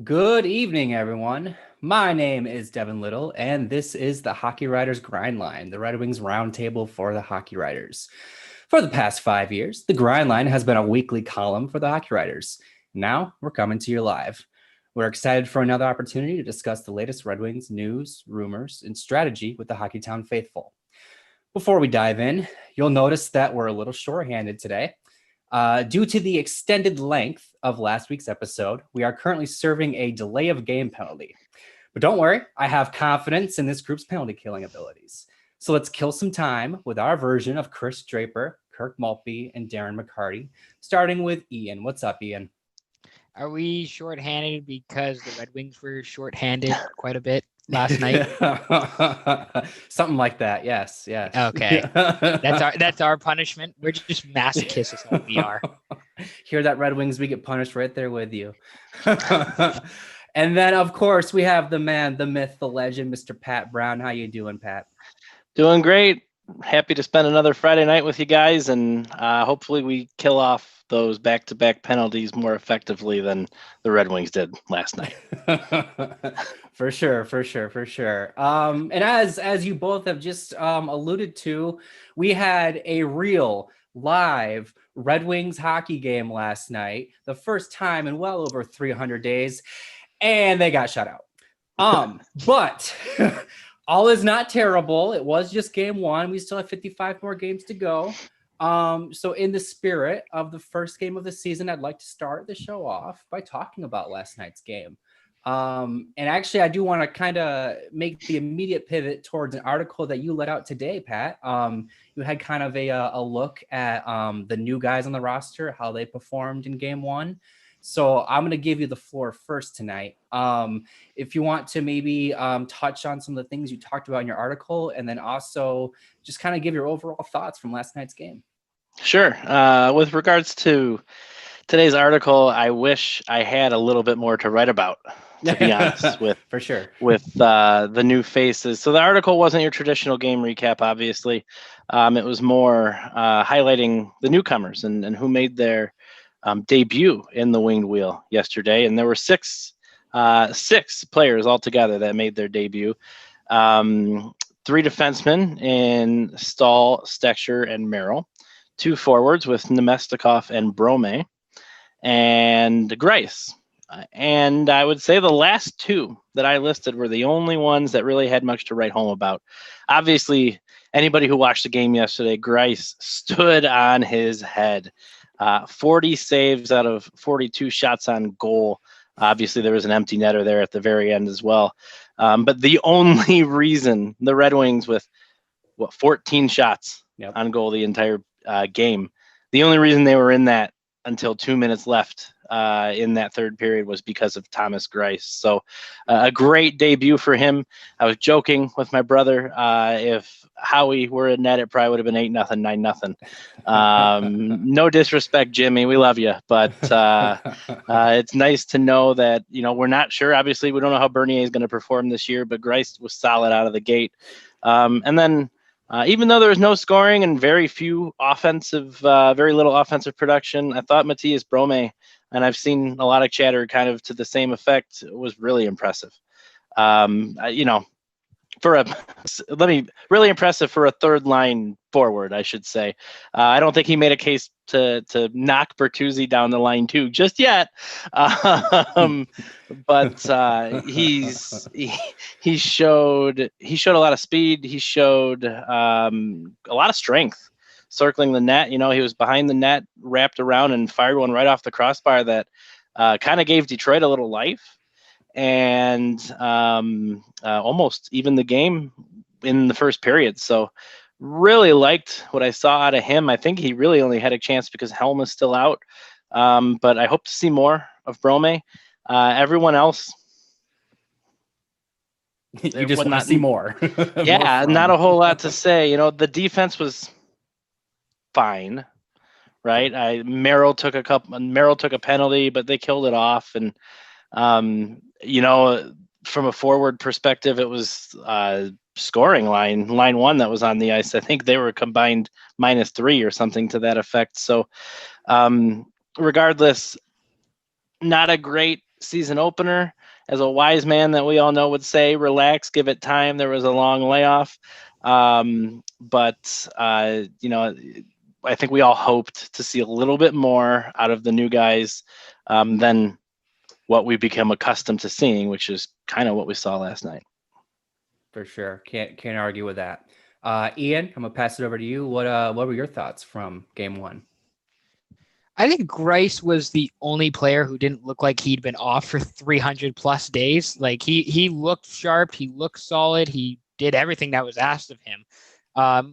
Good evening, everyone. My name is Devin Little, and this is the Hockey Writers Grind Line, the Red Wings roundtable for the hockey writers. For the past 5 years, the Grind Line has been a weekly column for the hockey writers. Now we're coming to you live. We're excited for another opportunity to discuss the latest Red Wings news, rumors, and strategy with the Hockeytown faithful. Before we dive in, you'll notice that we're a little shorthanded today. Due to the extended length of last week's episode, we are currently serving a delay of game penalty. But don't worry, I have confidence in this group's penalty killing abilities. So let's kill some time with our version of Chris Draper, Kirk Maltby, and Darren McCarty, starting with Ian. What's up, Ian? Are we shorthanded because the Red Wings were shorthanded quite a bit last night? Something like that. Yes. Okay. That's our punishment. We're just masochists is what we are. Hear that, Red Wings? We get punished right there with you. And then, of course, we have the man, the myth, the legend, Mr. Pat Brown. How you doing, Pat? Doing great. Happy to spend another Friday night with you guys, and hopefully we kill off those back-to-back penalties more effectively than the Red Wings did last night. For sure. And as you both have just alluded to, we had a real live Red Wings hockey game last night, the first time in well over 300 days, and they got shut out. But all is not terrible. It was just game one. We still have 55 more games to go. So in the spirit of the first game of the season, I'd like to start the show off by talking about last night's game. And actually, I do want to kind of make the immediate pivot towards an article that you let out today, Pat. You had kind of a look at the new guys on the roster, how they performed in game one. So I'm going to give you the floor first tonight. If you want to maybe touch on some of the things you talked about in your article, and then also just kind of give your overall thoughts from last night's game. Sure. With regards to today's article, I wish I had a little bit more to write about, to be honest, with for sure with the new faces. So the article wasn't your traditional game recap, obviously. It was more highlighting the newcomers and who made their debut in the winged wheel yesterday, and there were six players altogether that made their debut. Three defensemen in Stahl, Stecher, and Merrill. Two forwards with Nemestikov and Bromey, and Grice. And I would say the last two that I listed were the only ones that really had much to write home about. Obviously, anybody who watched the game yesterday, Grice stood on his head. 40 saves out of 42 shots on goal. Obviously, there was an empty netter there at the very end as well. But the only reason the Red Wings with 14 shots on goal the entire game, the only reason they were in that until 2 minutes left in that third period was because of Thomas Grice. So a great debut for him. I was joking with my brother. If Howie were in net, it probably would have been 8-0, 9-0. No disrespect, Jimmy. We love you. But it's nice to know that, we're not sure. Obviously, we don't know how Bernier is going to perform this year, but Grice was solid out of the gate. And then even though there was no scoring and very little offensive production, I thought Matthias Bromey, and I've seen a lot of chatter kind of to the same effect, was really impressive. Really impressive for a third line forward, I should say. I don't think he made a case to knock Bertuzzi down the line too just yet. But he showed a lot of speed. He showed a lot of strength circling the net. He was behind the net, wrapped around and fired one right off the crossbar that kind of gave Detroit a little life. And almost even the game in the first period. So really liked what I saw out of him. I think he really only had a chance because Helm is still out. But I hope to see more of Bromey. Everyone else. You just want to see more. Yeah, more not a whole lot to say. The defense was fine, right? Merrill took a penalty, but they killed it off. And from a forward perspective, it was scoring line one that was on the ice. I think they were combined -3 or something to that effect. So regardless, not a great season opener. As a wise man that we all know would say, relax, give it time. There was a long layoff. But I think we all hoped to see a little bit more out of the new guys than what we become accustomed to seeing, which is kind of what we saw last night. For sure. Can't argue with that. Ian, I'm gonna pass it over to you. What were your thoughts from game one? I think Grice was the only player who didn't look like he'd been off for 300 plus days. Like he looked sharp, he looked solid, he did everything that was asked of him.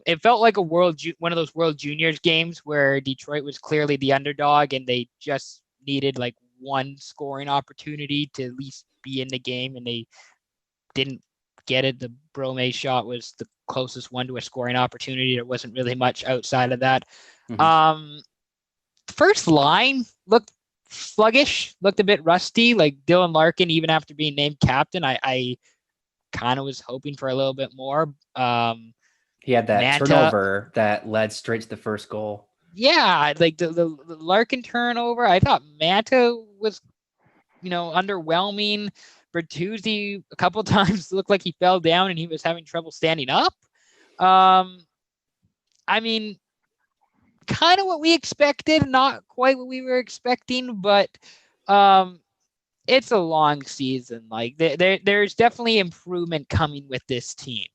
It felt like one of those World Juniors games where Detroit was clearly the underdog and they just needed like one scoring opportunity to at least be in the game, and they didn't get it. The Bromey shot was the closest one to a scoring opportunity. There wasn't really much outside of that. Mm-hmm. First line looked sluggish, looked a bit rusty. Like Dylan Larkin, even after being named captain, I kind of was hoping for a little bit more. He had that turnover that led straight to the first goal. Yeah, like the Larkin turnover. I thought Manta was, underwhelming. Bertuzzi a couple times looked like he fell down and he was having trouble standing up. I mean, kind of what we expected, not quite what we were expecting, but it's a long season. Like there's definitely improvement coming with this team,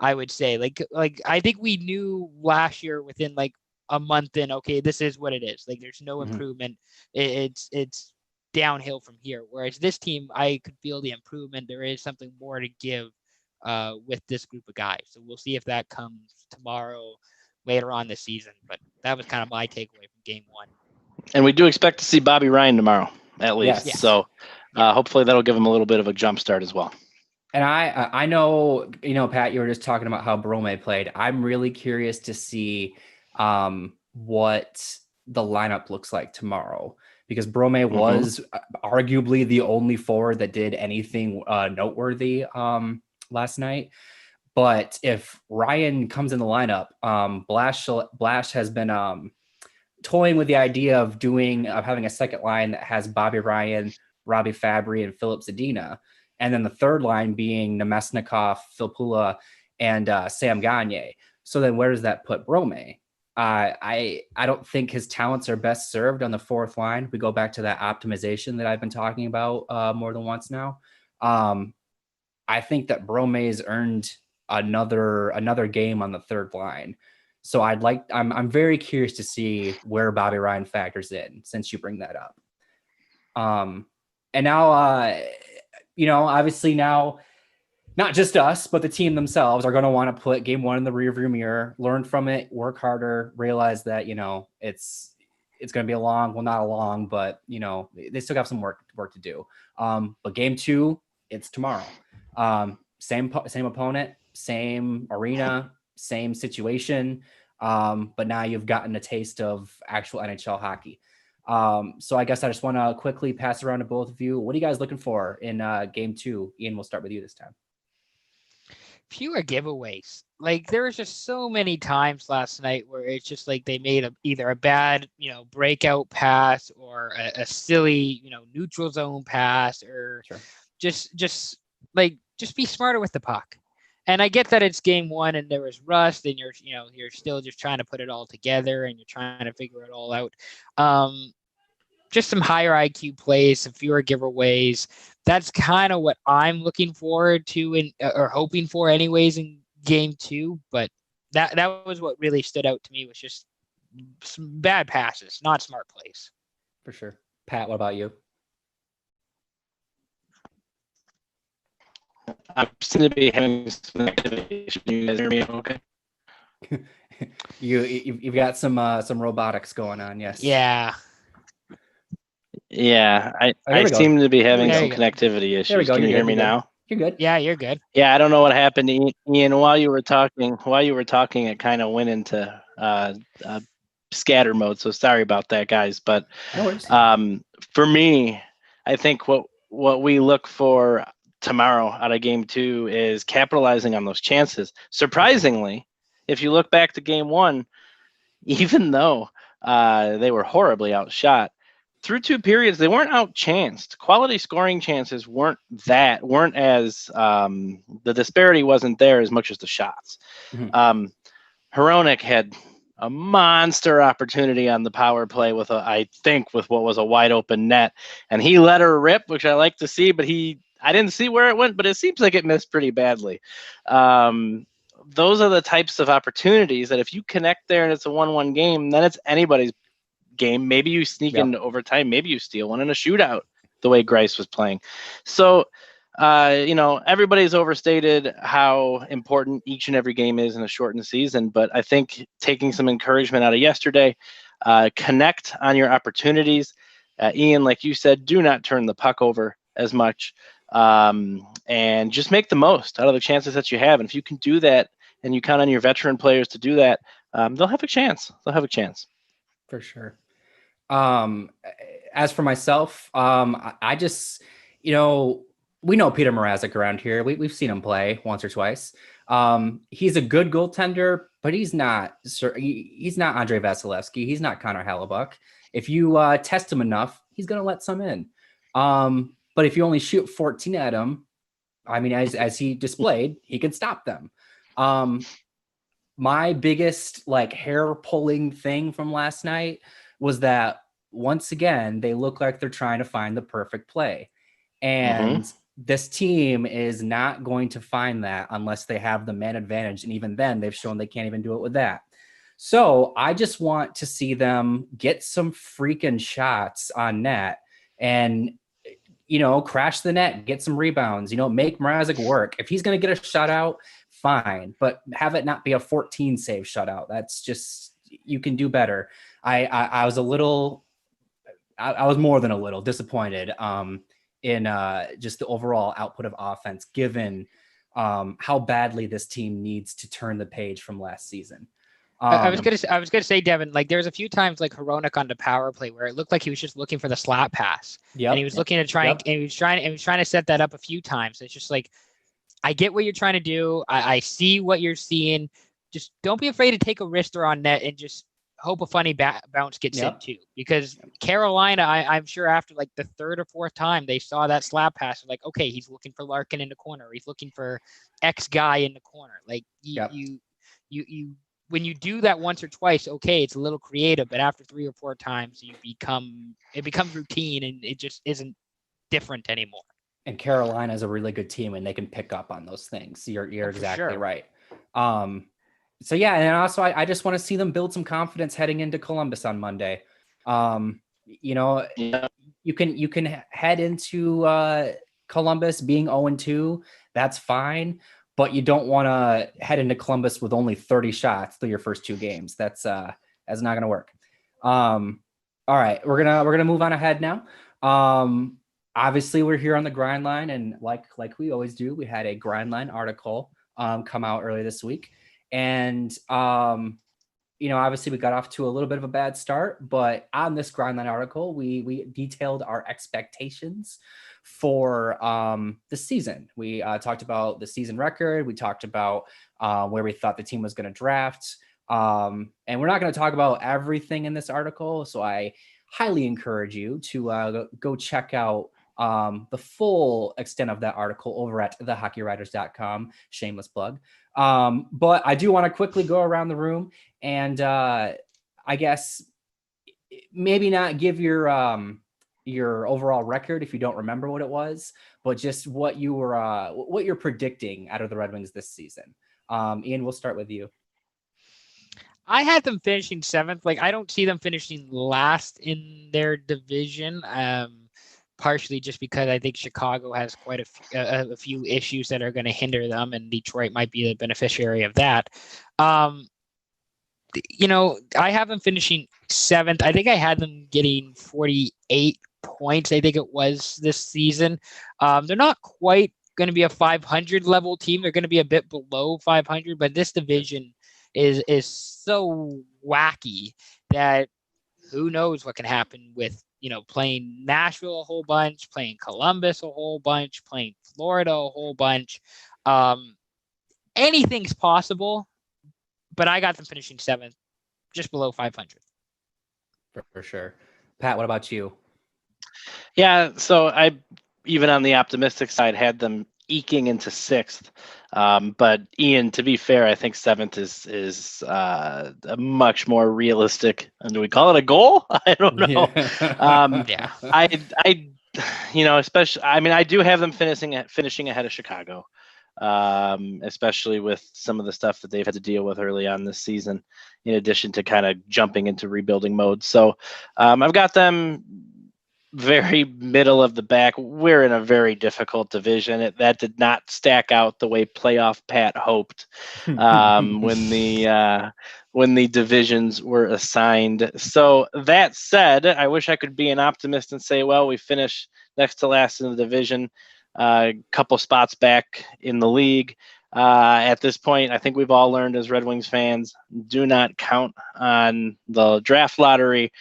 I would say. Like I think we knew last year within like a month in, okay, this is what it is. Like there's no improvement. It's downhill from here. Whereas this team, I could feel the improvement. There is something more to give with this group of guys. So we'll see if that comes tomorrow, later on this season. But that was kind of my takeaway from game one. And we do expect to see Bobby Ryan tomorrow, at least. Yes. So hopefully that'll give him a little bit of a jump start as well. And I know, Pat, you were just talking about how Bromey played. I'm really curious to see what the lineup looks like tomorrow, because Bromey was arguably the only forward that did anything noteworthy last night. But if Ryan comes in the lineup, Blash has been toying with the idea of having a second line that has Bobby Ryan, Robbie Fabry, and Philip Zadina. And then the third line being Nemesnikov, Filppula, and Sam Gagner. So then where does that put Bromey? I don't think his talents are best served on the fourth line. We go back to that optimization that I've been talking about more than once now. I think that Bromey's earned another game on the third line. So I'm very curious to see where Bobby Ryan factors in, since you bring that up. And now, obviously now, not just us, but the team themselves are going to want to put game one in the rearview mirror, learn from it, work harder, realize that, it's going to be not a long, but they still got some work to do. But game two, it's tomorrow. Same opponent, same arena, same situation. But now you've gotten a taste of actual NHL hockey. So I guess I just want to quickly pass around to both of you. What are you guys looking for in game two? Ian, we'll start with you this time. Fewer giveaways. Like there was just so many times last night where it's just like they made either a bad, breakout pass or a silly, neutral zone pass, or just be smarter with the puck. And I get that it's game one and there was rust and you're still just trying to put it all together and you're trying to figure it all out. Just some higher IQ plays, some fewer giveaways. That's kind of what I'm looking forward to or hoping for anyways in game two. But that was what really stood out to me, was just some bad passes, not smart plays. For sure. Pat, what about you? I seem to be having some activity. You guys hear me okay? You've got some robotics going on, yes. Yeah. Yeah, I seem to be having some connectivity issues. Can you hear me now? You're good. Yeah, you're good. Yeah, I don't know what happened, Ian. While you were talking, it kind of went into scatter mode. So sorry about that, guys. But no worries. For me, I think what we look for tomorrow out of game two is capitalizing on those chances. Surprisingly, if you look back to game one, even though they were horribly outshot, through 2 periods, they weren't outchanced. Quality scoring chances weren't as the disparity wasn't there as much as the shots. Mhm. Hronek had a monster opportunity on the power play with what was a wide open net, and he let her rip, which I like to see, but I didn't see where it went, but it seems like it missed pretty badly. Those are the types of opportunities that if you connect there and it's a 1-1 game, then it's anybody's game. Maybe you sneak into overtime, maybe you steal one in a shootout, the way Grice was playing. So everybody's overstated how important each and every game is in a shortened season, but I think taking some encouragement out of yesterday, connect on your opportunities. Ian, like you said, do not turn the puck over as much, and just make the most out of the chances that you have. And if you can do that and you count on your veteran players to do that, they'll have a chance. For sure. As for myself, I just, we know Peter Mrazek around here. We've seen him play once or twice. He's a good goaltender, but he's not Andrei Vasilevsky. He's not Connor Hellebuck. If you test him enough, he's going to let some in. But if you only shoot 14 at him, I mean, as he displayed, he could stop them. My biggest hair pulling thing from last night was that once again, they look like they're trying to find the perfect play. And this team is not going to find that unless they have the man advantage. And even then, they've shown they can't even do it with that. So I just want to see them get some freaking shots on net and, crash the net, get some rebounds, make Mrazek work. If he's going to get a shutout, fine, but have it not be a 14 save shutout. That's just, you can do better. I was I was more than a little disappointed in just the overall output of offense, given how badly this team needs to turn the page from last season. I was gonna say, Devin, there's a few times Hronek on the power play where it looked like he was just looking for the slap pass. And he was looking to try and he was trying to set that up a few times. It's just I get what you're trying to do. I see what you're seeing. Just don't be afraid to take a wrister on net and just hope a funny bounce gets in too. Because Carolina, I'm sure after the third or fourth time they saw that slap pass, okay, he's looking for Larkin in the corner. He's looking for X guy in the corner. You when you do that once or twice, okay, it's a little creative, but after 3 or 4 times, it becomes routine and it just isn't different anymore. And Carolina is a really good team and they can pick up on those things. You're exactly right. So yeah, and also I just want to see them build some confidence heading into Columbus on Monday. You can head into Columbus being 0-2. That's fine, but you don't want to head into Columbus with only 30 shots through your first 2 games. That's not going to work. All right, we're gonna move on ahead now. Obviously, we're here on the Grind Line, and like we always do, we had a Grind Line article come out earlier this week. And, obviously we got off to a little bit of a bad start, but on this Grind Line article, we detailed our expectations for the season. We talked about the season record. We talked about where we thought the team was going to draft. And we're not going to talk about everything in this article. So I highly encourage you to go check out the full extent of that article over at thehockeywriters.com. Shameless plug. But I do want to quickly go around the room and I guess maybe not give your overall record if you don't remember what it was, but just what you're predicting out of the Red Wings this season. Ian, we'll start with you. I had them finishing 7th. I don't see them finishing last in their division. Partially just because I think Chicago has quite a few issues that are going to hinder them, and Detroit might be the beneficiary of that. I have them finishing 7th. I think I had them getting 48 points, I think it was this season. They're not quite going to be a 500 level team. They're going to be a bit below 500, but this division is so wacky that who knows what can happen with playing Nashville a whole bunch, playing Columbus a whole bunch, playing Florida a whole bunch. Anything's possible, but I got them finishing 7th, just below 500. For sure. Pat, what about you? Yeah, so I, even on the optimistic side, had them eking into 6th. But Ian, to be fair, I think 7th is a much more realistic. And do we call it a goal? I don't know. Yeah. I, especially. I mean, I do have them finishing ahead of Chicago, especially with some of the stuff that they've had to deal with early on this season, in addition to kind of jumping into rebuilding mode. So I've got them very middle of the back. We're in a very difficult division. That did not stack out the way playoff Pat hoped when the divisions were assigned. So that said, I wish I could be an optimist and say, well, we finished next to last in the division, a couple spots back in the league. At this point, I think we've all learned as Red Wings fans, do not count on the draft lottery.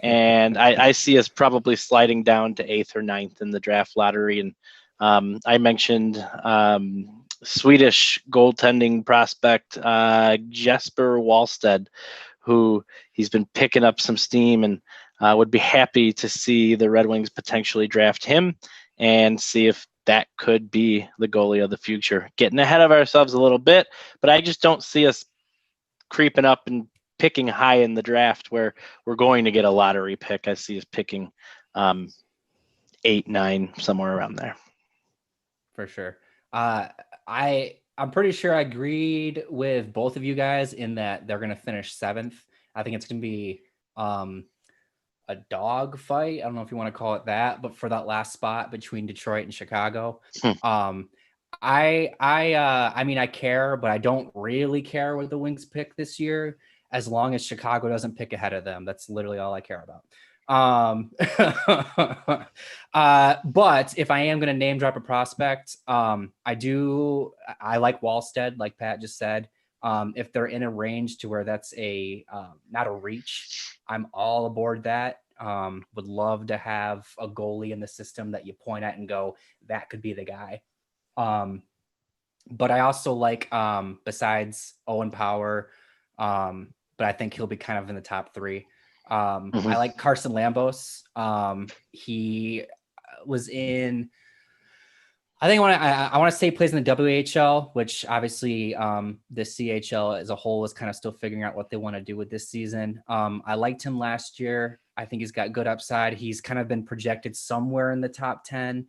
And I see us probably sliding down to 8th or 9th in the draft lottery. And I mentioned Swedish goaltending prospect Jesper Wallstedt, who he's been picking up some steam, and would be happy to see the Red Wings potentially draft him and see if that could be the goalie of the future. Getting ahead of ourselves a little bit, but I just don't see us creeping up and picking high in the draft where we're going to get a lottery pick. I see us picking 8, 9, somewhere around there. For sure. I'm pretty sure I agreed with both of you guys in that they're going to finish 7th. I think it's going to be a dog fight. I don't know if you want to call it that, but for that last spot between Detroit and Chicago. I mean, I care, but I don't really care what the Wings pick this year, as long as Chicago doesn't pick ahead of them. That's literally all I care about. But if I am going to name drop a prospect, I like Wallstedt, like Pat just said. If they're in a range to where that's not a reach, I'm all aboard that. Would love to have a goalie in the system that you point at and go, that could be the guy. But I also like, besides Owen Power, but I think he'll be kind of in the top 3. I like Carson Lambos. He was in, I think I want to say he plays in the WHL, which obviously the CHL as a whole is kind of still figuring out what they want to do with this season. I liked him last year. I think he's got good upside. He's kind of been projected somewhere in the top 10.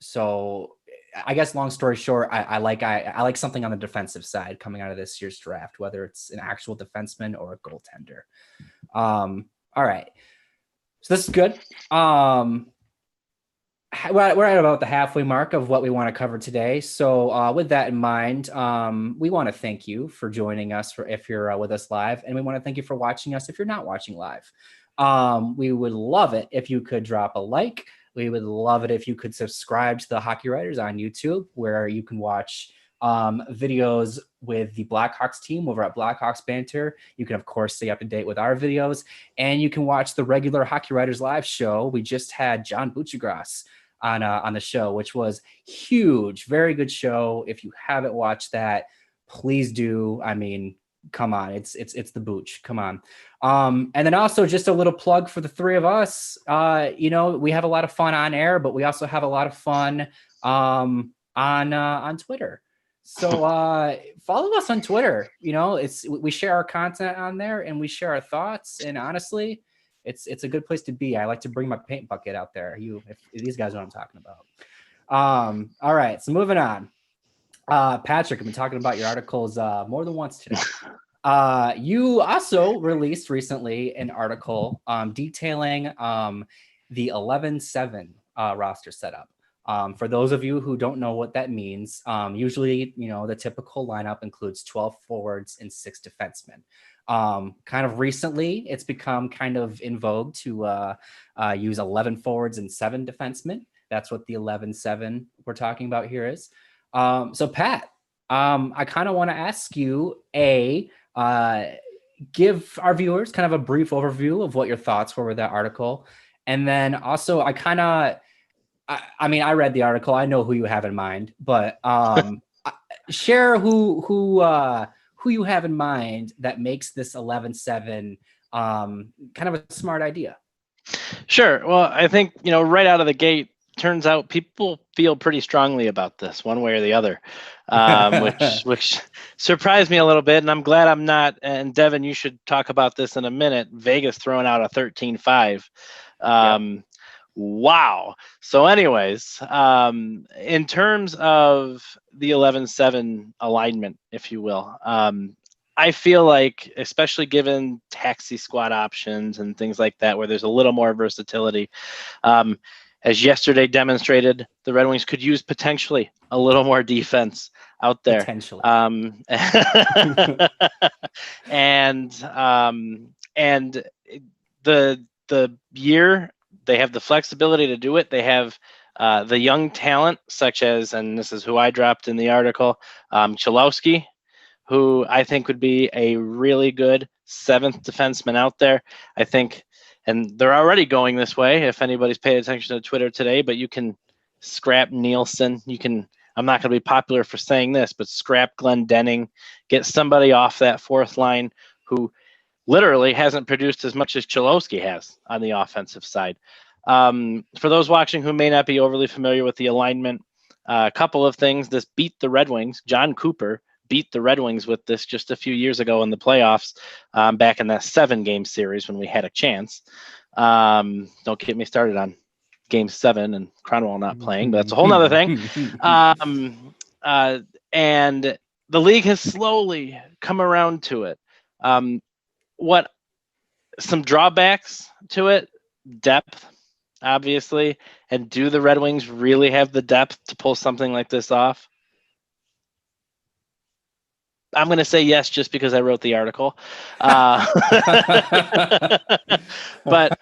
So I guess long story short, I like something on the defensive side coming out of this year's draft, whether it's an actual defenseman or a goaltender. All right. So this is good. We're at about the halfway mark of what we want to cover today. So with that in mind, we want to thank you for joining us if you're with us live, and we want to thank you for watching us if you're not watching live. We would love it if you could drop a like. We would love it if you could subscribe to the Hockey Writers on YouTube, where you can watch videos with the Blackhawks team over at Blackhawks Banter. You can, of course, stay up to date with our videos, and you can watch the regular Hockey Writers live show. We just had John Buccigross on the show, which was huge. Very good show. If you haven't watched that, please do. I mean, come on, it's the Booch. Come on. And then also just a little plug for the three of us. We have a lot of fun on air, but we also have a lot of fun on Twitter. So follow us on Twitter. We share our content on there, and we share our thoughts. And honestly, it's a good place to be. I like to bring my paint bucket out there. If these guys know what I'm talking about. All right, so moving on. Patrick, I've been talking about your articles more than once today. You also released recently an article detailing the 11-7 roster setup. For those of you who don't know what that means, usually, the typical lineup includes 12 forwards and 6 defensemen. Kind of recently, it's become kind of in vogue to use 11 forwards and 7 defensemen. That's what the 11-7 we're talking about here is. So Pat, I kind of want to ask you, give our viewers kind of a brief overview of what your thoughts were with that article. And then also I read the article. I know who you have in mind, but share who you have in mind that makes this 11-7 kind of a smart idea. Sure. Well, I think, right out of the gate, turns out people feel pretty strongly about this one way or the other, which surprised me a little bit. And I'm glad I'm not. And Devin, you should talk about this in a minute. Vegas throwing out a 13-5. Wow. So anyways, in terms of the 11-7 alignment, if you will, I feel like, especially given taxi squad options and things like that, where there's a little more versatility, as yesterday demonstrated, the Red Wings could use potentially a little more defense out there. Potentially. And the year, they have the flexibility to do it. They have the young talent, such as, and this is who I dropped in the article, Cholowski, who I think would be a really good seventh defenseman out there. I think, and they're already going this way, if anybody's paid attention to Twitter today, but you can scrap Nielsen. I'm not going to be popular for saying this, but scrap Glendening, get somebody off that fourth line who literally hasn't produced as much as Cholowski has on the offensive side. For those watching who may not be overly familiar with the alignment, a couple of things. This beat the Red Wings. John Cooper beat the Red Wings with this just a few years ago in the playoffs, back in that 7-game series when we had a chance. Don't get me started on Game 7 and Cronwall not playing, but that's a whole nother thing. And the league has slowly come around to it. Some drawbacks to it? Depth, obviously. And do the Red Wings really have the depth to pull something like this off? I'm going to say yes, just because I wrote the article. But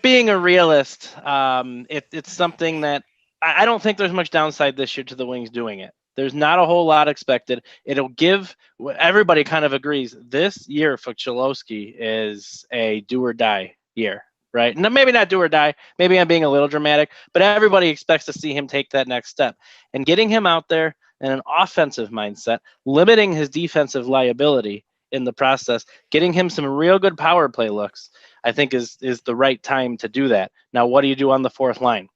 being a realist, it's something that I don't think there's much downside this year to the Wings doing it. There's not a whole lot expected. It'll give, everybody kind of agrees, this year for Cholowski is a do or die year, right? No, maybe not do or die. Maybe I'm being a little dramatic, but everybody expects to see him take that next step. And getting him out there in an offensive mindset, limiting his defensive liability in the process, getting him some real good power play looks, I think is the right time to do that. Now, what do you do on the fourth line?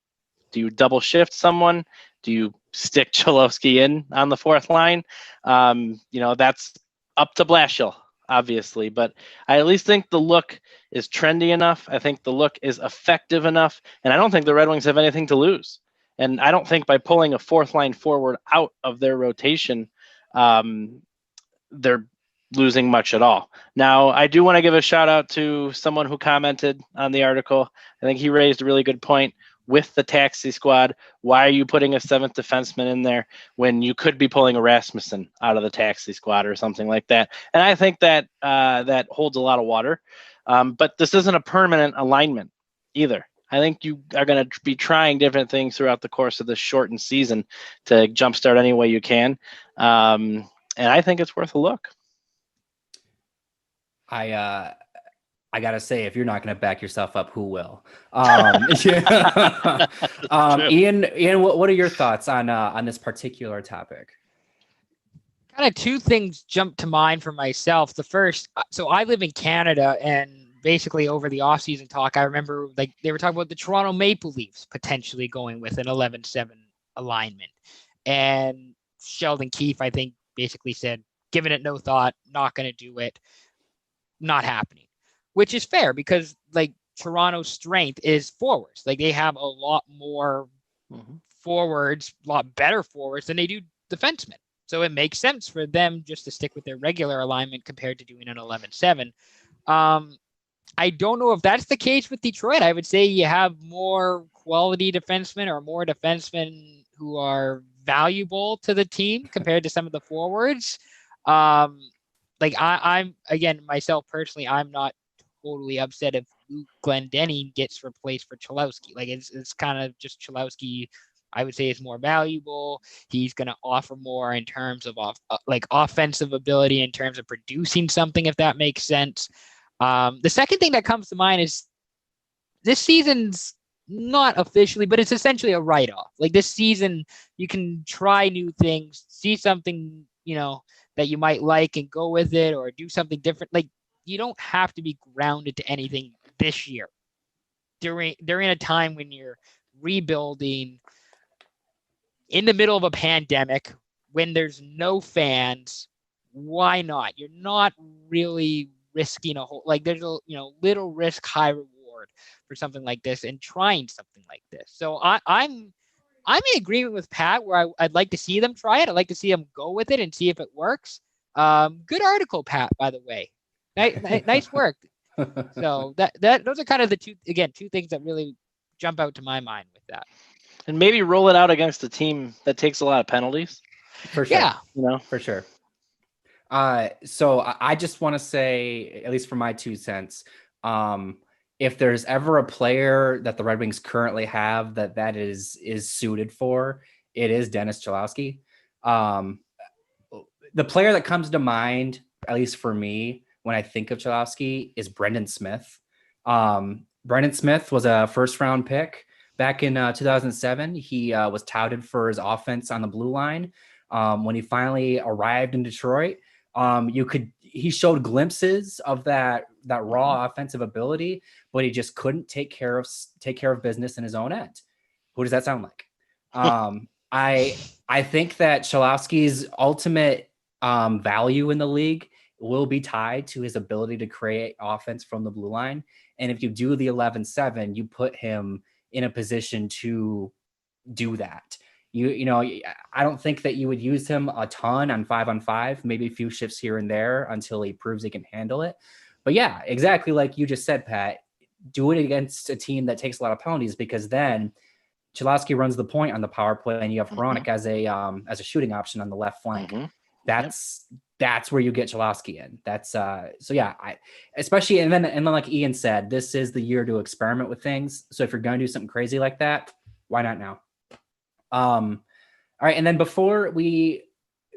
Do you double shift someone? Do you stick Cholowski in on the fourth line? That's up to Blashill, obviously, but I at least think the look is trendy enough. I think the look is effective enough, and I don't think the Red Wings have anything to lose. And I don't think by pulling a fourth line forward out of their rotation, they're losing much at all. Now, I do want to give a shout out to someone who commented on the article. I think he raised a really good point with the taxi squad. Why are you putting a seventh defenseman in there when you could be pulling a Rasmussen out of the taxi squad or something like that? And I think that that holds a lot of water. But this isn't a permanent alignment either. I think you are going to be trying different things throughout the course of this shortened season to jumpstart any way you can. And I think it's worth a look. I gotta say, if you're not gonna back yourself up, who will? Ian, what are your thoughts on this particular topic? Kind of two things jump to mind for myself. The first, so I live in Canada, and basically over the offseason talk, I remember they were talking about the Toronto Maple Leafs potentially going with an 11-7 alignment. And Sheldon Keefe, I think, basically said, giving it no thought, not going to do it, not happening, which is fair because Toronto's strength is forwards. They have a lot more forwards, a lot better forwards than they do defensemen. So it makes sense for them just to stick with their regular alignment compared to doing an 11-7. I don't know if that's the case with Detroit. I would say you have more quality defensemen or more defensemen who are valuable to the team compared to some of the forwards. I'm again, myself personally, I'm not totally upset if Luke Glendening gets replaced for Cholowski. It's kind of just Cholowski, I would say, is more valuable. He's going to offer more in terms of offensive ability, in terms of producing something, if that makes sense. The second thing that comes to mind is this season's not officially, but it's essentially a write-off. This season, you can try new things, see something, that you might like and go with it, or do something different. You don't have to be grounded to anything this year. during a time when you're rebuilding in the middle of a pandemic, when there's no fans, why not? You're not really risking a whole, like there's a, little risk, high reward for something like this and trying something like this. So I'm in agreement with Pat where I'd like to see them try it. I'd like to see them go with it and see if it works. Good article, Pat, by the way. Nice work. So those are kind of the two things that really jump out to my mind with that. And maybe roll it out against a team that takes a lot of penalties. For sure. Yeah. For sure. So I just want to say, at least for my 2 cents, if there's ever a player that the Red Wings currently have that is suited for, it is Dennis Cholowski. The player that comes to mind, at least for me, when I think of Cholowski, is Brendan Smith. Brendan Smith was a first-round pick back in 2007. He was touted for his offense on the blue line. When he finally arrived in Detroit, he showed glimpses of that raw offensive ability, but he just couldn't take care of business in his own end. Who does that sound like? I think that Cholowski's ultimate value in the league will be tied to his ability to create offense from the blue line. And if you do the 11-7, you put him in a position to do that. I don't think that you would use him a ton on 5-on-5, maybe a few shifts here and there until he proves he can handle it. But yeah, exactly like you just said, Pat, do it against a team that takes a lot of penalties, because then Cholowski runs the point on the power play and you have Hronek as a shooting option on the left flank. That's where you get Cholowski in. That's so yeah, especially and then like Ian said, this is the year to experiment with things. So if you're going to do something crazy like that, why not now? All right, and then before we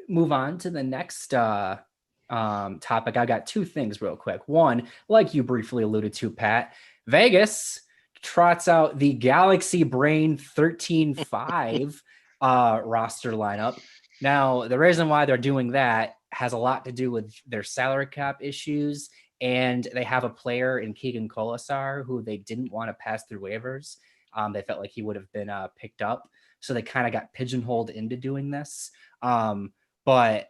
move on to the next topic, I got 2 things real quick. One, like you briefly alluded to, Pat, Vegas trots out the Galaxy Brain 13-5 roster lineup. Now, the reason why they're doing that has a lot to do with their salary cap issues, and they have a player in Keegan Colasar who they didn't want to pass through waivers. They felt like he would have been picked up, so they kind of got pigeonholed into doing this. But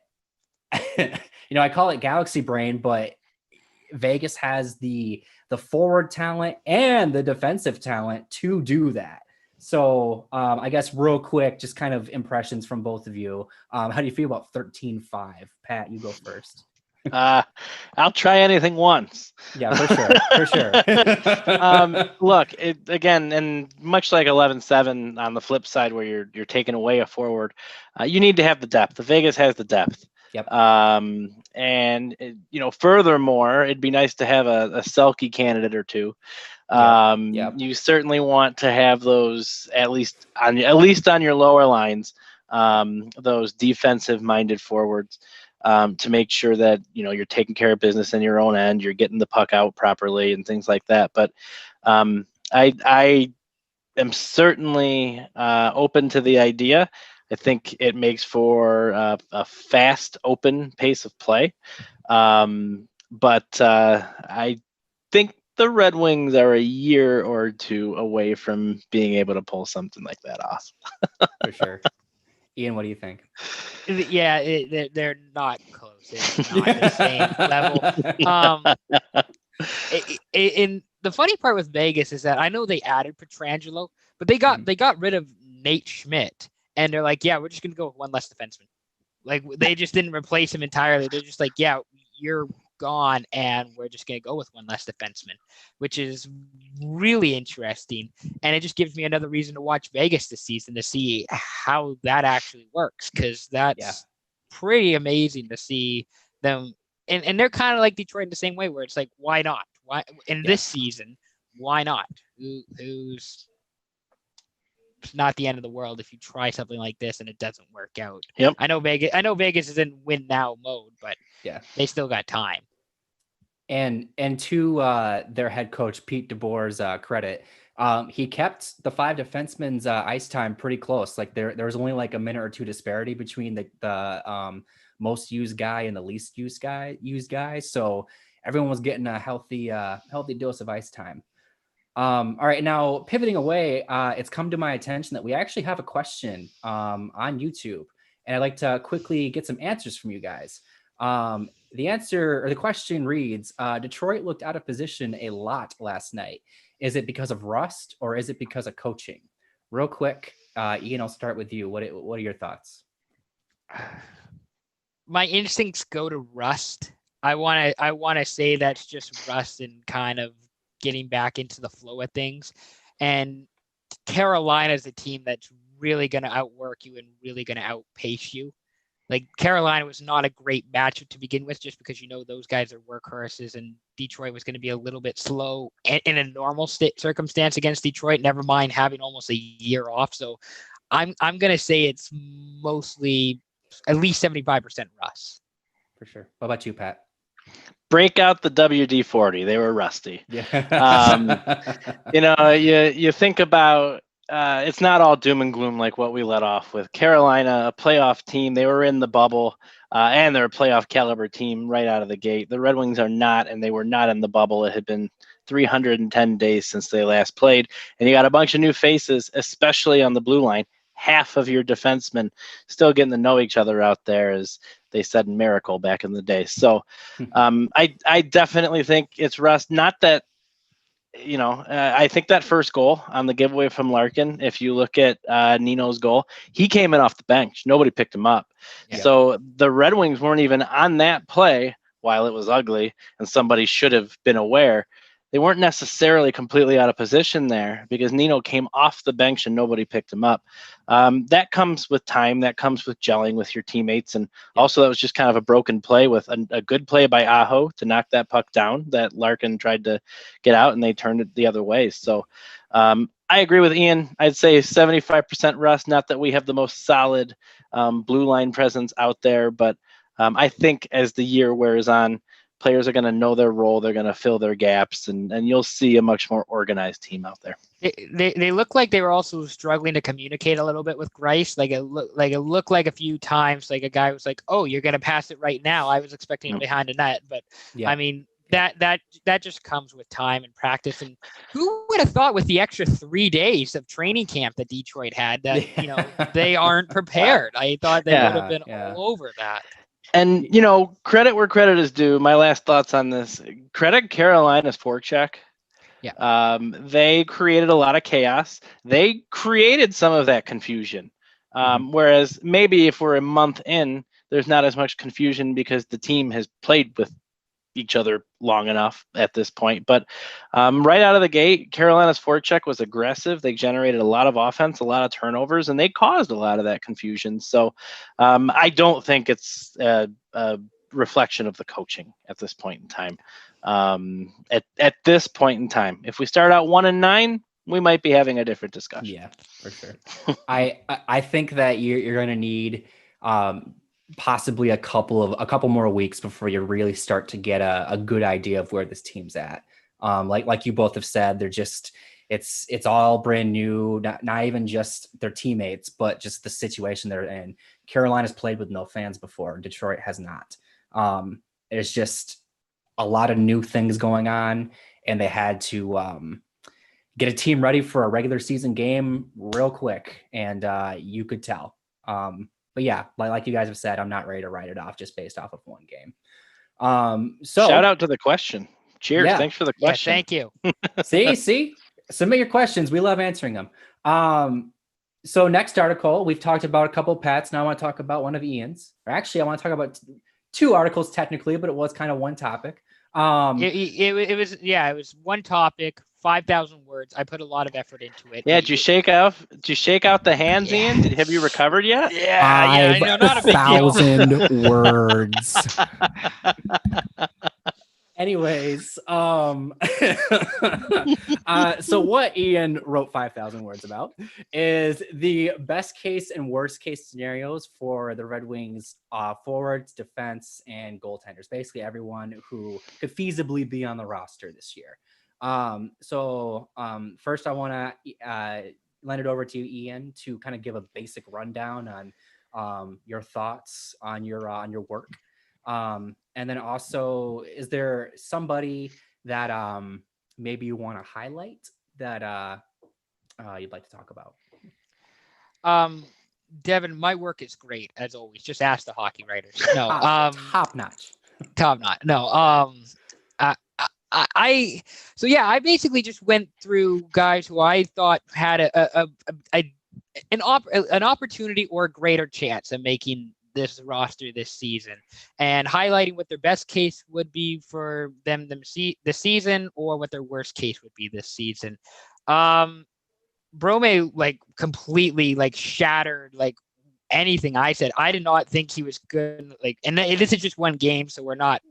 I call it Galaxy Brain, but Vegas has the forward talent and the defensive talent to do that. So I guess real quick, just kind of impressions from both of you. How do you feel about 13-5? Pat, you go first. I'll try anything once. Yeah, for sure. Look, again, and much like 11-7 on the flip side, where you're taking away a forward, you need to have the depth. The Vegas has the depth. Yep. Furthermore, it'd be nice to have a Selke candidate or two. Yep. You certainly want to have those at least on your lower lines, those defensive-minded forwards, to make sure that you're taking care of business in your own end, you're getting the puck out properly, and things like that. But I am certainly open to the idea. I think it makes for a fast, open pace of play. But I think the Red Wings are a year or two away from being able to pull something like that off. For sure. Ian, what do you think? Yeah, they're not close. It's not the same level. And the funny part with Vegas is that I know they added Pietrangelo, but they got rid of Nate Schmidt. And they're like, yeah, we're just going to go with one less defenseman. Like, they just didn't replace him entirely. They're just like, yeah, you're gone, and we're just going to go with one less defenseman, which is really interesting. And it just gives me another reason to watch Vegas this season to see how that actually works, because that's pretty amazing to see them. And they're kind of like Detroit in the same way, where it's like, why not? Why in this season? Why not? Who's It's not the end of the world if you try something like this and it doesn't work out. Yep. I know Vegas is in win now mode, but they still got time. And to their head coach Pete DeBoer's credit, he kept the 5 defensemen's ice time pretty close. Like there was only like a minute or two disparity between the most used guy and the least used guy. So everyone was getting a healthy dose of ice time. All right, now pivoting away, it's come to my attention that we actually have a question on YouTube, and I'd like to quickly get some answers from you guys. The answer or the question reads, Detroit looked out of position a lot last night. Is it because of rust or is it because of coaching? Real quick, Ian, I'll start with you. What are your thoughts? My instincts go to rust. I want to say that's just rust and kind of getting back into the flow of things. And Carolina is a team that's really going to outwork you and really going to outpace you. Like Carolina was not a great matchup to begin with, just because those guys are workhorses, and Detroit was going to be a little bit slow in a normal circumstance against Detroit. Never mind having almost a year off. So I'm going to say it's mostly at least 75% Russ. For sure. What about you, Pat? Break out the WD-40. They were rusty. Yeah. You think about it's not all doom and gloom like what we let off with. Carolina, a playoff team. They were in the bubble, and they're a playoff caliber team right out of the gate. The Red Wings are not, and they were not in the bubble. It had been 310 days since they last played, and you got a bunch of new faces, especially on the blue line. Half of your defensemen still getting to know each other out there, as they said in Miracle back in the day. So I definitely think it's rust. Not that, I think that first goal on the giveaway from Larkin, if you look at Nino's goal, he came in off the bench. Nobody picked him up. Yeah. So the Red Wings weren't even on that play. While it was ugly and somebody should have been aware, they weren't necessarily completely out of position there because Nino came off the bench and nobody picked him up. That comes with time. That comes with gelling with your teammates. And also that was just kind of a broken play with a good play by Aho to knock that puck down that Larkin tried to get out, and they turned it the other way. So I agree with Ian. I'd say 75% rust. Not that we have the most solid blue line presence out there, but I think as the year wears on, players are going to know their role. They're going to fill their gaps, and you'll see a much more organized team out there. They look like they were also struggling to communicate a little bit with Greiss. It looked like a few times, like a guy was like, "Oh, you're going to pass it right now." I was expecting him behind the net, but I mean that just comes with time and practice. And who would have thought with the extra 3 days of training camp that Detroit had that they aren't prepared? I thought they would have been all over that. And, credit where credit is due. My last thoughts on this. Credit Carolina's forecheck. Yeah. They created a lot of chaos. They created some of that confusion. Whereas maybe if we're a month in, there's not as much confusion because the team has played with each other long enough at this point. But right out of the gate, Carolina's forecheck was aggressive. They generated a lot of offense, a lot of turnovers, and they caused a lot of that confusion. So I don't think it's a reflection of the coaching at this point in time. At this point in time, if we start out 1-9, we might be having a different discussion. Yeah, for sure. I think that you're going to need possibly a couple more weeks before you really start to get a good idea of where this team's at. Like you both have said, they're just it's all brand new, not even just their teammates, but just the situation they're in. Carolina's played with no fans before. Detroit has not. There's just a lot of new things going on, and they had to get a team ready for a regular season game real quick, and you could tell. But yeah, like you guys have said, I'm not ready to write it off just based off of one game. So shout out to the question. Cheers. Yeah. Thanks for the question. Yeah, thank you. see, submit your questions. We love answering them. So next article, we've talked about a couple of Pats. Now I want to talk about one of Ian's. Or actually, I want to talk about two articles technically, but it was kind of one topic. It was one topic, 5,000 words. I put a lot of effort into it. Yeah, did you shake out the hands, Ian? Have you recovered yet? Yeah, not a big deal. 5,000 words. Anyways, so what Ian wrote 5,000 words about is the best case and worst case scenarios for the Red Wings forwards, defense, and goaltenders. Basically, everyone who could feasibly be on the roster this year. First, I want to lend it over to you, Ian, to kind of give a basic rundown on your thoughts on your work. And then also, is there somebody that maybe you want to highlight that you'd like to talk about? Devin, my work is great as always. Just ask the hockey writers. No, Top notch. top notch. No, I basically just went through guys who I thought had an opportunity or a greater chance of making this roster this season, and highlighting what their best case would be for them this season, or what their worst case would be this season. Bromey completely shattered anything I said. I did not think he was good. And this is just one game, so we're not,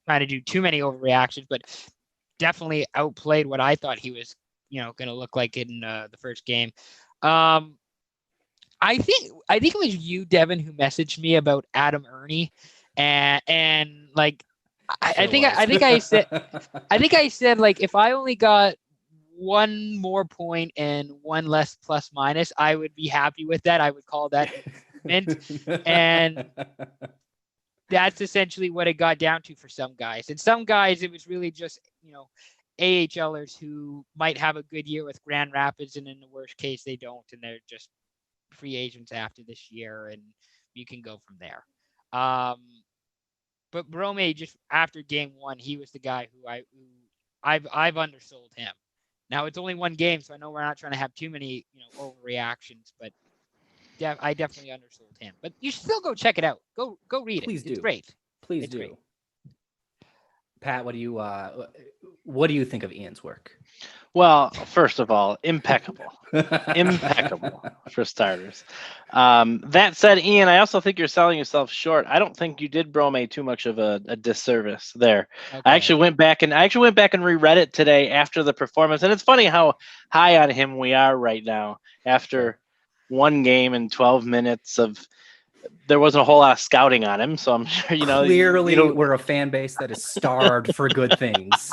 trying to do too many overreactions, but definitely outplayed what I thought he was, going to look like in the first game. I think it was you, Devin, who messaged me about Adam Ernie, and I think I said if I only got one more point and one less plus minus, I would be happy with that. I would call that mint. And that's essentially what it got down to for some guys. And some guys, it was really just, AHLers who might have a good year with Grand Rapids, and in the worst case, they don't, and they're just free agents after this year, and you can go from there. But Bromey, just after game one, he was the guy who I've undersold him. Now it's only one game, so I know we're not trying to have too many, overreactions, but I definitely undersold him. But you should still go check it out. Go read Please it. do. It's great. Please it's do. Great. Pat, what do you think of Ian's work? Well, first of all, impeccable. Impeccable for starters. That said, Ian, I also think you're selling yourself short. I don't think you did Bromey too much of a disservice there. Okay. I actually went back and reread it today after the performance, and it's funny how high on him we are right now after one game and 12 minutes of. There wasn't a whole lot of scouting on him, so I'm sure clearly we're a fan base that is starved for good things.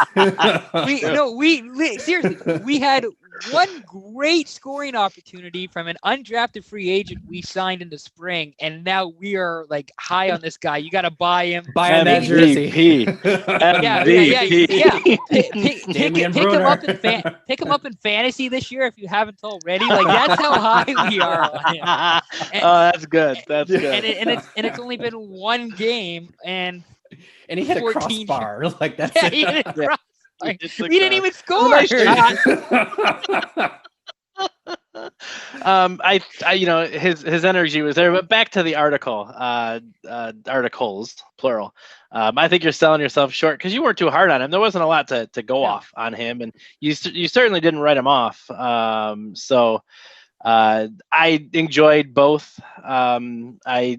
Seriously, we had one great scoring opportunity from an undrafted free agent we signed in the spring, and now we are high on this guy. You got to buy him. Buy him that jersey. Pick him up in fantasy this year if you haven't already. That's how high we are on him. That's good. That's good. And it's only been one game, and he hit 14 a crossbar. That's it. He hit a crossbar. He didn't even score. His energy was there. But back to the article, articles plural. I think you're selling yourself short because you weren't too hard on him. There wasn't a lot to go off on him, and you certainly didn't write him off. So I enjoyed both. I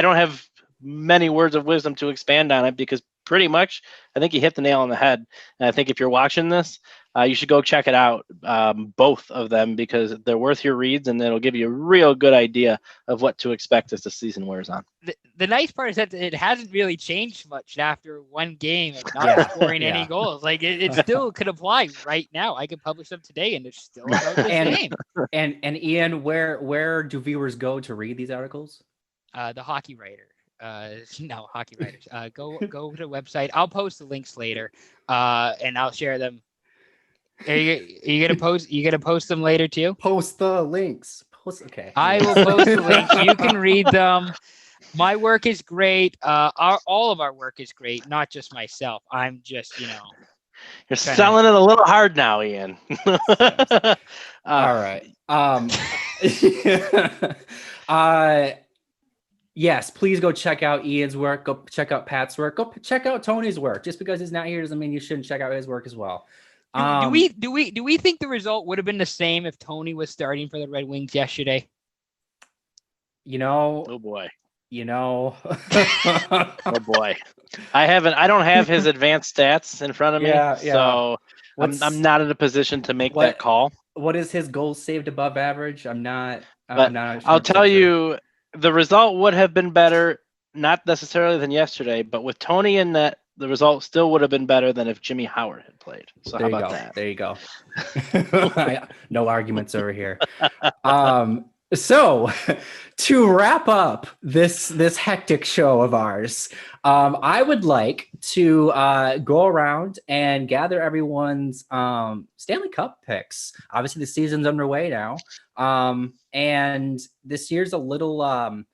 don't have many words of wisdom to expand on it because pretty much I think you hit the nail on the head. And I think if you're watching this, you should go check it out, both of them, because they're worth your reads, and it'll give you a real good idea of what to expect as the season wears on. The nice part is that it hasn't really changed much after one game of not scoring any goals. It still could apply right now. I could publish them today, and it's still about the same. And Ian, where do viewers go to read these articles? The Hockey Writer. Hockey Writers. Go to the website. I'll post the links later, and I'll share them. Are you gonna post? You gonna post them later too? Post the links. Okay. I will post the links. You can read them. My work is great. All of our work is great, not just myself. I'm just, You're selling it a little hard now, Ian. All right. Yes, please go check out Ian's work. Go check out Pat's work. Go check out Tony's work. Just because he's not here doesn't mean you shouldn't check out his work as well. Do we think the result would have been the same if Tony was starting for the Red Wings yesterday? Oh boy. Oh boy. I don't have his advanced stats in front of me. So I'm not in a position to make that call. What is his goals saved above average? I'm not I'll tell you, the result would have been better, not necessarily than yesterday, but with Tony in net, the result still would have been better than if Jimmy Howard had played. So how about that? There you go. No arguments over here. So, to wrap up this hectic show of ours, I would like to go around and gather everyone's Stanley Cup picks. Obviously, the season's underway now, and this year's a little odd.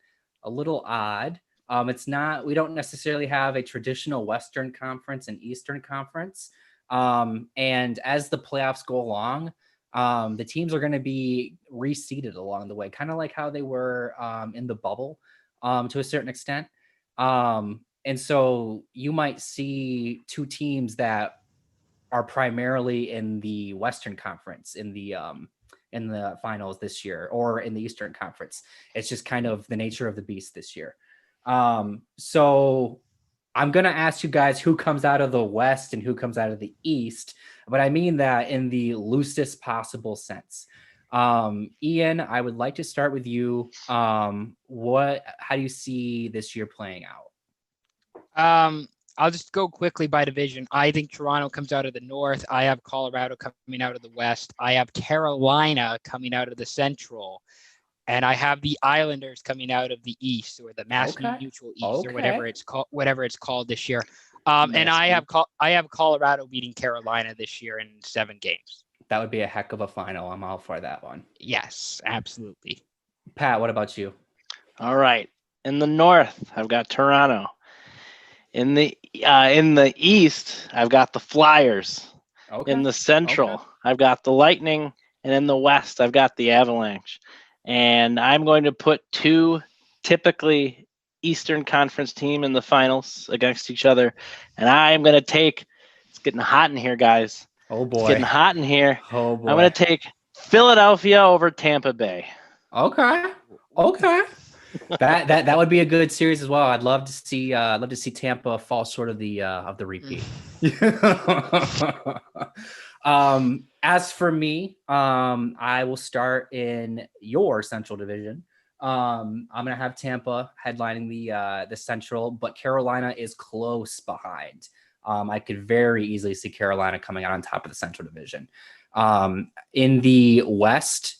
It's not. We don't necessarily have a traditional Western Conference and Eastern Conference, and as the playoffs go along. The teams are going to be reseeded along the way, kind of like how they were in the bubble to a certain extent. And so you might see two teams that are primarily in the Western Conference in the finals this year, or in the Eastern Conference. It's just kind of the nature of the beast this year. So I'm going to ask you guys who comes out of the West and who comes out of the East, but I mean that in the loosest possible sense. Ian, I would like to start with you. How do you see this year playing out? I'll just go quickly by division. I think Toronto comes out of the North. I have Colorado coming out of the West. I have Carolina coming out of the Central. And I have the Islanders coming out of the East, or the Mass Mutual East, or whatever it's called this year. And I have Colorado beating Carolina this year in 7 games. That would be a heck of a final. I'm all for that one. Yes, absolutely. Pat, what about you? All right. In the North, I've got Toronto. In the East, I've got the Flyers. Okay. In the Central, I've got the Lightning. And in the West, I've got the Avalanche. And I'm going to put 2 typically Eastern Conference team in the finals against each other. And I'm going to take, it's getting hot in here, guys. Oh, boy. It's getting hot in here. Oh, boy. I'm going to take Philadelphia over Tampa Bay. Okay. That would be a good series as well. I'd love to see Tampa fall short of the repeat. As for me, I will start in your Central Division. I'm gonna have Tampa headlining the Central, but Carolina is close behind. I could very easily see Carolina coming out on top of the Central Division. In the West,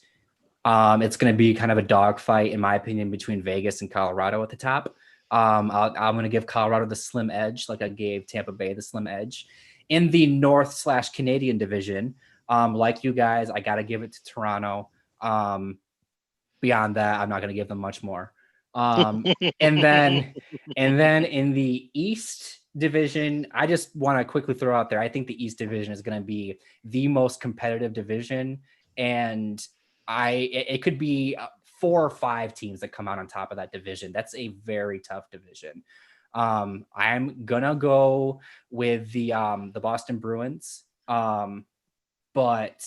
it's going to be kind of a dogfight, in my opinion, between Vegas and Colorado at the top. I'm going to give Colorado the slim edge, like I gave Tampa Bay the slim edge. In the North/Canadian division, like you guys, I got to give it to Toronto. Beyond that, I'm not going to give them much more. And then in the East division, I just want to quickly throw out there, I think the East division is going to be the most competitive division, and it could be 4 or 5 teams that come out on top of that division. That's a very tough division. I'm gonna go with the Boston Bruins, but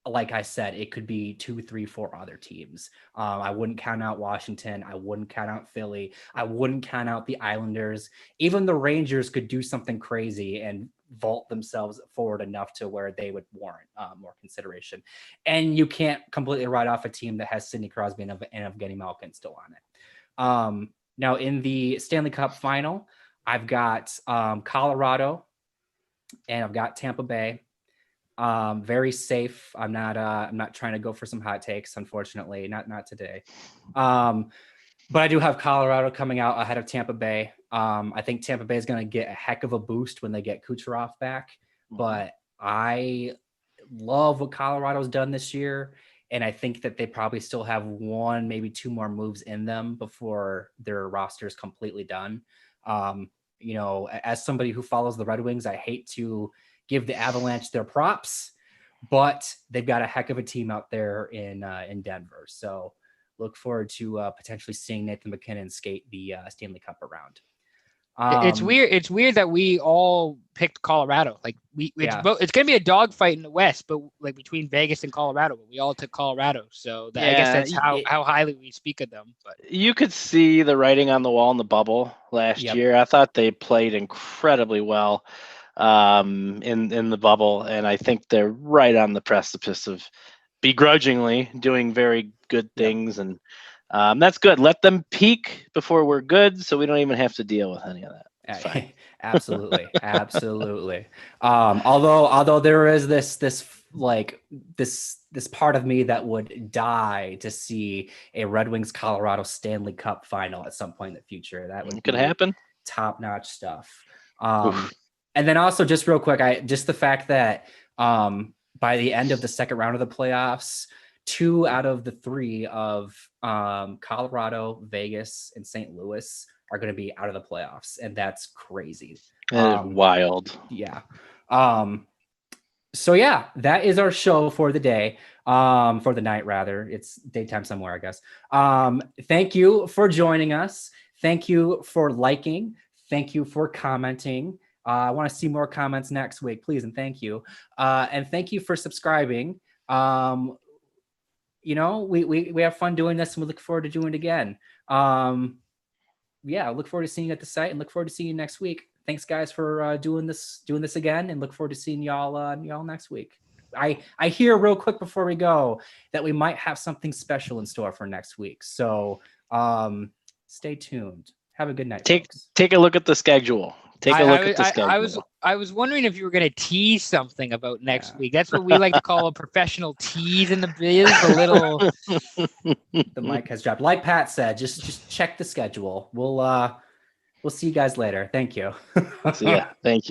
like I said, it could be 2, 3, 4 other teams. I wouldn't count out Washington. I wouldn't count out Philly. I wouldn't count out the Islanders. Even the Rangers could do something crazy and vault themselves forward enough to where they would warrant more consideration. And you can't completely write off a team that has Sidney Crosby and Evgeny Malkin still on it. Now in the Stanley Cup final, I've got Colorado and I've got Tampa Bay. Very safe. I'm not trying to go for some hot takes, unfortunately, not today. But I do have Colorado coming out ahead of Tampa Bay. I think Tampa Bay is going to get a heck of a boost when they get Kucherov back, but I love what Colorado's done this year. And I think that they probably still have 1, maybe 2 more moves in them before their roster is completely done. As somebody who follows the Red Wings, I hate to give the Avalanche their props, but they've got a heck of a team out there in Denver. So look forward to potentially seeing Nathan MacKinnon skate the Stanley Cup around. It's weird. It's weird that we all picked Colorado. Like it's going to be a dogfight in the West, but like between Vegas and Colorado, but we all took Colorado. So I guess that's how highly we speak of them. But you could see the writing on the wall in the bubble last year. I thought they played incredibly well in the bubble, and I think they're right on the precipice of begrudgingly doing very good things, and that's good. Let them peak before we're good, so we don't even have to deal with any of that. Absolutely. Although there is this like this part of me that would die to see a Red Wings Colorado Stanley Cup final at some point in the future. That would Could be happen. top-notch stuff. Oof. And then also just real quick, just the fact that by the end of the second round of the playoffs, 2 out of the 3 of Colorado, Vegas, and St. Louis are going to be out of the playoffs, and that's crazy. That is wild. Yeah. So yeah, that is our show for the day. For the night, rather. It's daytime somewhere, I guess. Thank you for joining us. Thank you for liking. Thank you for commenting. I want to see more comments next week, please, and thank you. And thank you for subscribing. We have fun doing this, and we look forward to doing it again. Look forward to seeing you at the site, and look forward to seeing you next week. Thanks, guys, for doing this again, and look forward to seeing y'all next week. I hear real quick before we go that we might have something special in store for next week. So stay tuned. Have a good night. Take a look at the schedule. I was wondering if you were going to tease something about next week. That's what we like to call a professional tease in the biz. A little. The mic has dropped. Like Pat said, just check the schedule. We'll see you guys later. Thank you. See ya. Thank you.